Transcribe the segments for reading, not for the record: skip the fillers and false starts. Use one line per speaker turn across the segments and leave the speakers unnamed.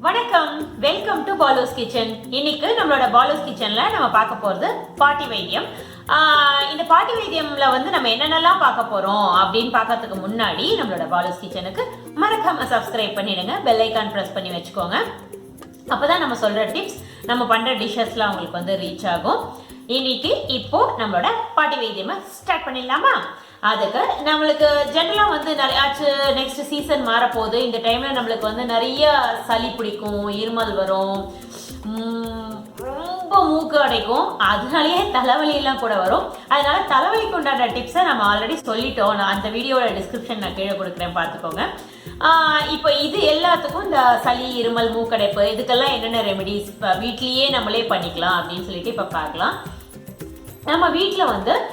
வணக்கம், welcome to பாலோஸ் kitchen. இன்னைக்கு நம்மளோட பாலோஸ் கிச்சன்ல நம்ம பார்க்க போறது பாட்டி வைத்தியம். இந்த பாட்டி வைத்தியம்ல நம்ம என்னென்னலாம் பார்க்க போறோம் அப்படின்னு பார்க்கறதுக்கு முன்னாடி நம்மளோட பாலோஸ் கிச்சனுக்கு மறக்காம சப்ஸ்கிரைப் பண்ணிடுங்க, பெல் ஐக்கான் பிரஸ் பண்ணி வச்சுக்கோங்க. அப்பதான் நம்ம சொல்ற டிப்ஸ், நம்ம பண்ற டிஷ்ஷஸ்லாம் உங்களுக்கு ரீச் ஆகும். இன்னைக்கு இப்போ நம்மளோட பாட்டி வைத்தியமா ஸ்டார்ட் பண்ணிடலாமா? அதுக்கு நம்மளுக்கு ஜென்ரலாக நிறைய நெக்ஸ்ட் சீசன் மாறப்போகுது. இந்த டைமில் நம்மளுக்கு நிறைய சளி பிடிக்கும், இருமல் வரும், ரொம்ப மூக்கு அடைக்கும், அதனாலேயே தலைவலியெல்லாம் கூட வரும். அதனால தலைவலிக்கு உண்டான டிப்ஸை நம்ம ஆல்ரெடி சொல்லிட்டோம். நான் அந்த வீடியோட டிஸ்கிரிப்ஷன் நான் கீழே கொடுக்குறேன், பார்த்துக்கோங்க. இப்போ இது எல்லாத்துக்கும் இந்த சளி, இருமல், மூக்கடைப்பு இதுக்கெல்லாம் என்னென்ன ரெமெடிஸ் வீட்லேயே நம்மளே பண்ணிக்கலாம் அப்படின்னு சொல்லிட்டு இப்போ பார்க்கலாம். நம்ம வீட்டில்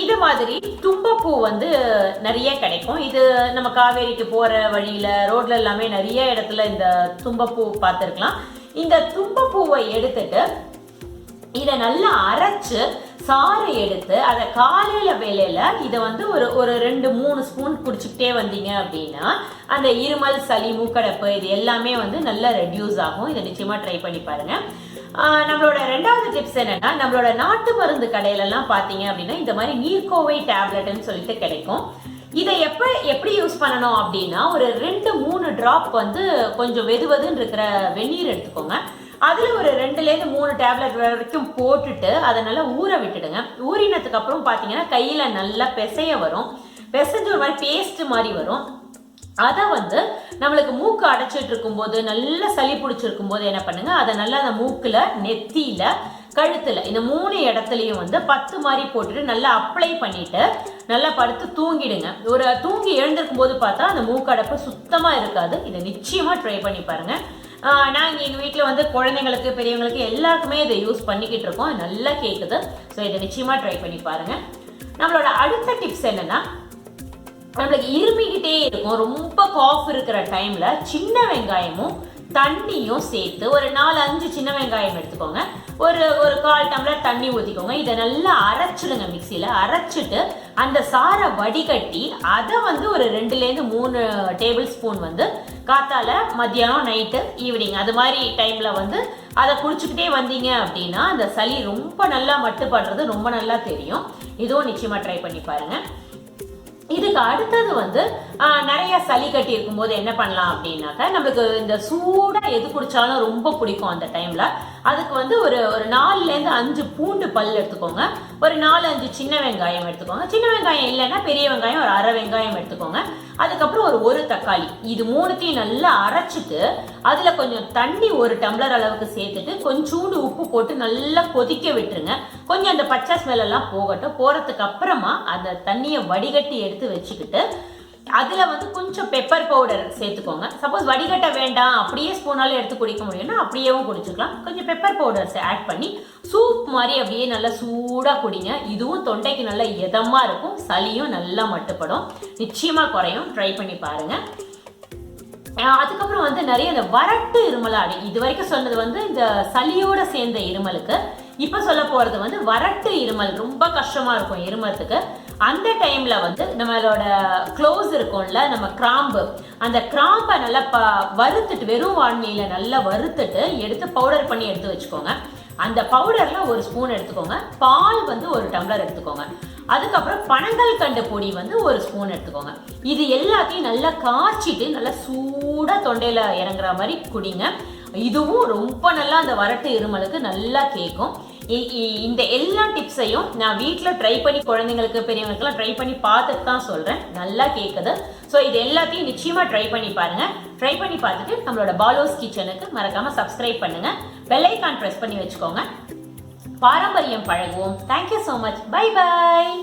இது மாதிரி தும்பப்பூ நிறைய கிடைக்கும். இது நம்ம காவேரிக்கு போகிற வழியில் ரோட்ல எல்லாமே நிறைய இடத்துல இந்த தும்பப்பூ பார்த்துருக்கலாம். இந்த தும்பப்பூவை எடுத்துட்டு இதை நல்லா அரைச்சு சாறு எடுத்து அதை காலையில் வேலையில் இதை ஒரு 2-3 ஸ்பூன் குடிச்சுக்கிட்டே வந்தீங்க அப்படின்னா அந்த இருமல், சளி, மூக்கடைப்பு இது எல்லாமே நல்லா ரெடியூஸ் ஆகும். இதை நிச்சயமாக ட்ரை பண்ணி பாருங்க. நம்மளோட ரெண்டாவது டிப்ஸ் என்னன்னா, நம்மளோட நாட்டு மருந்து கடையிலலாம் பார்த்தீங்க அப்படின்னா இந்த மாதிரி நீர்க்கோவை டேப்லெட்னு சொல்லிட்டு கிடைக்கும். இதை எப்படி யூஸ் பண்ணணும் அப்படின்னா, ஒரு 2-3 ட்ராப் கொஞ்சம் வெதுவதுன்னு இருக்கிற வெந்நீர் எடுத்துக்கோங்க. அதில் ஒரு 2-3 டேப்லெட் வரைக்கும் போட்டுட்டு அதை நல்லா ஊற விட்டுடுங்க. ஊறினதுக்கு அப்புறம் பார்த்தீங்கன்னா கையில் நல்லா பிசைய வரும், பிசைஞ்சு ஒரு மாதிரி பேஸ்ட் மாதிரி வரும். அதை நம்மளுக்கு மூக்கு அடைச்சிட்டு இருக்கும்போது, நல்லா சளி பிடிச்சிருக்கும் போது என்ன பண்ணுங்க, அதை நல்லா அந்த மூக்குல, நெத்தியில, கழுத்துல இந்த 3 இடத்துலையும் 10 மாதிரி போட்டுட்டு நல்லா அப்ளை பண்ணிட்டு நல்லா படுத்து தூங்கிடுங்க. ஒரு தூங்கி எழுந்திருக்கும் போது பார்த்தா அந்த மூக்கடைப்பு சுத்தமா இருக்காது. இதை நிச்சயமா ட்ரை பண்ணி பாருங்க. நாங்கள் எங்கள் வீட்டில் குழந்தைங்களுக்கு, பெரியவங்களுக்கு எல்லாருக்குமே இதை யூஸ் பண்ணிக்கிட்டு இருக்கோம். நல்லா கேட்குது. ஸோ இதை நிச்சயமா ட்ரை பண்ணி பாருங்க. நம்மளோட அடுத்த டிப்ஸ் என்னன்னா, நம்மளுக்கு இருமிக்கிட்டே இருக்கும், ரொம்ப காஃப் இருக்கிற டைம்ல சின்ன வெங்காயமும் தண்ணியும் சேர்த்து ஒரு 4-5 சின்ன வெங்காயம் எடுத்துக்கோங்க. ஒரு 1/4 டம்ளர் தண்ணி ஊற்றிக்கோங்க. இதை நல்லா அரைச்சிடுங்க. மிக்சியில் அரைச்சிட்டு அந்த சாரை வடிகட்டி அதை ஒரு 2-3 டேபிள் ஸ்பூன் காத்தால, மத்தியானம், நைட்டு, ஈவினிங் அது மாதிரி டைம்ல அதை குடிச்சுக்கிட்டே வந்தீங்க அப்படின்னா அந்த சளி ரொம்ப நல்லா மட்டுப்படுறது ரொம்ப நல்லா தெரியும். இதுவும் நிச்சயமா ட்ரை பண்ணி பாருங்க. இதுக்கு அடுத்தது நிறைய சளி கட்டி இருக்கும் போது என்ன பண்ணலாம் அப்படின்னாக்கா, நம்மளுக்கு இந்த சூடா எது குடிச்சாலும் ரொம்ப பிடிக்கும். அந்த டைம்ல அதுக்கு ஒரு 4-5 பூண்டு பல் எடுத்துக்கோங்க. ஒரு 4-5 சின்ன வெங்காயம் எடுத்துக்கோங்க. சின்ன வெங்காயம் இல்லைன்னா பெரிய வெங்காயம் ஒரு அரை வெங்காயம் எடுத்துக்கோங்க. அதுக்கப்புறம் ஒரு தக்காளி. இது 3த்தையும் நல்லா அரைச்சிட்டு அதுல கொஞ்சம் தண்ணி 1 டம்ளர் அளவுக்கு சேர்த்துட்டு கொஞ்சோண்டு உப்பு போட்டு நல்லா கொதிக்க விட்டுருங்க. கொஞ்சம் அந்த பச்சை ஸ்மெல் எல்லாம் போகட்டும். போறதுக்கு அப்புறமா அந்த தண்ணியை வடிகட்டி எடுத்து வச்சுக்கிட்டு அதுல கொஞ்சம் பெப்பர் பவுடர் சேர்த்துக்கோங்க. சப்போஸ் வடிகட்ட வேண்டாம், அப்படியே ஸ்பூனால எடுத்து குடிக்க முடியும்னா அப்படியேவும் குடிச்சுக்கலாம். கொஞ்சம் பெப்பர் பவுடர்ஸ் ஆட் பண்ணி சூப் மாதிரி அப்படியே நல்லா சூடா குடிங்க. இதுவும் தொண்டைக்கு நல்லா இதமா இருக்கும், சளியும் நல்லா மட்டுப்படும், நிச்சயமா குறையும். ட்ரை பண்ணி பாருங்க. அதுக்கப்புறம் நிறைய இந்த வறட்டு இருமலாடி, இது வரைக்கும் சொன்னது இந்த சளியோட சேர்ந்த இருமலுக்கு. இப்ப சொல்ல போறது வறட்டு இருமல். ரொம்ப கஷ்டமா இருக்கும் இருமத்துக்கு. அந்த டைம்ல நம்மளோட க்ளோஸ் இருக்கும்ல, நம்ம கிராம்பு, அந்த கிராம்பை நல்லா வறுத்துட்டு, வெறும் வானிலையில நல்லா வறுத்துட்டு எடுத்து பவுடர் பண்ணி எடுத்து வச்சுக்கோங்க. அந்த பவுடர்ல 1 ஸ்பூன் எடுத்துக்கோங்க. பால் 1 டம்ளர் எடுத்துக்கோங்க. அதுக்கப்புறம் பனங்கல் கண்டு பொடி 1 ஸ்பூன் எடுத்துக்கோங்க. இது எல்லாத்தையும் நல்லா காய்ச்சிட்டு நல்லா சூடா தொண்டையில இறங்குற மாதிரி குடிங்க. இதுவும் ரொம்ப நல்லா அந்த வறட்டு இருமலுக்கு நல்லா கேட்கும். இந்த எல்லா டிப்ஸையும் நான் வீட்டில் ட்ரை பண்ணி குழந்தைங்களுக்கு, பெரியவங்களுக்குலாம் ட்ரை பண்ணி பார்த்துட்டு தான் சொல்றேன். நல்லா கேட்குது. ஸோ இது எல்லாத்தையும் நிச்சயமா ட்ரை பண்ணி பாருங்க. ட்ரை பண்ணி பார்த்துட்டு நம்மளோட பாலோஸ் கிச்சனுக்கு மறக்காம சப்ஸ்கிரைப் பண்ணுங்க, பெல் ஐகான் பிரஸ் பண்ணி வச்சுக்கோங்க. பாரம்பரியம் பழகுவோம். Thank you so much. Bye bye.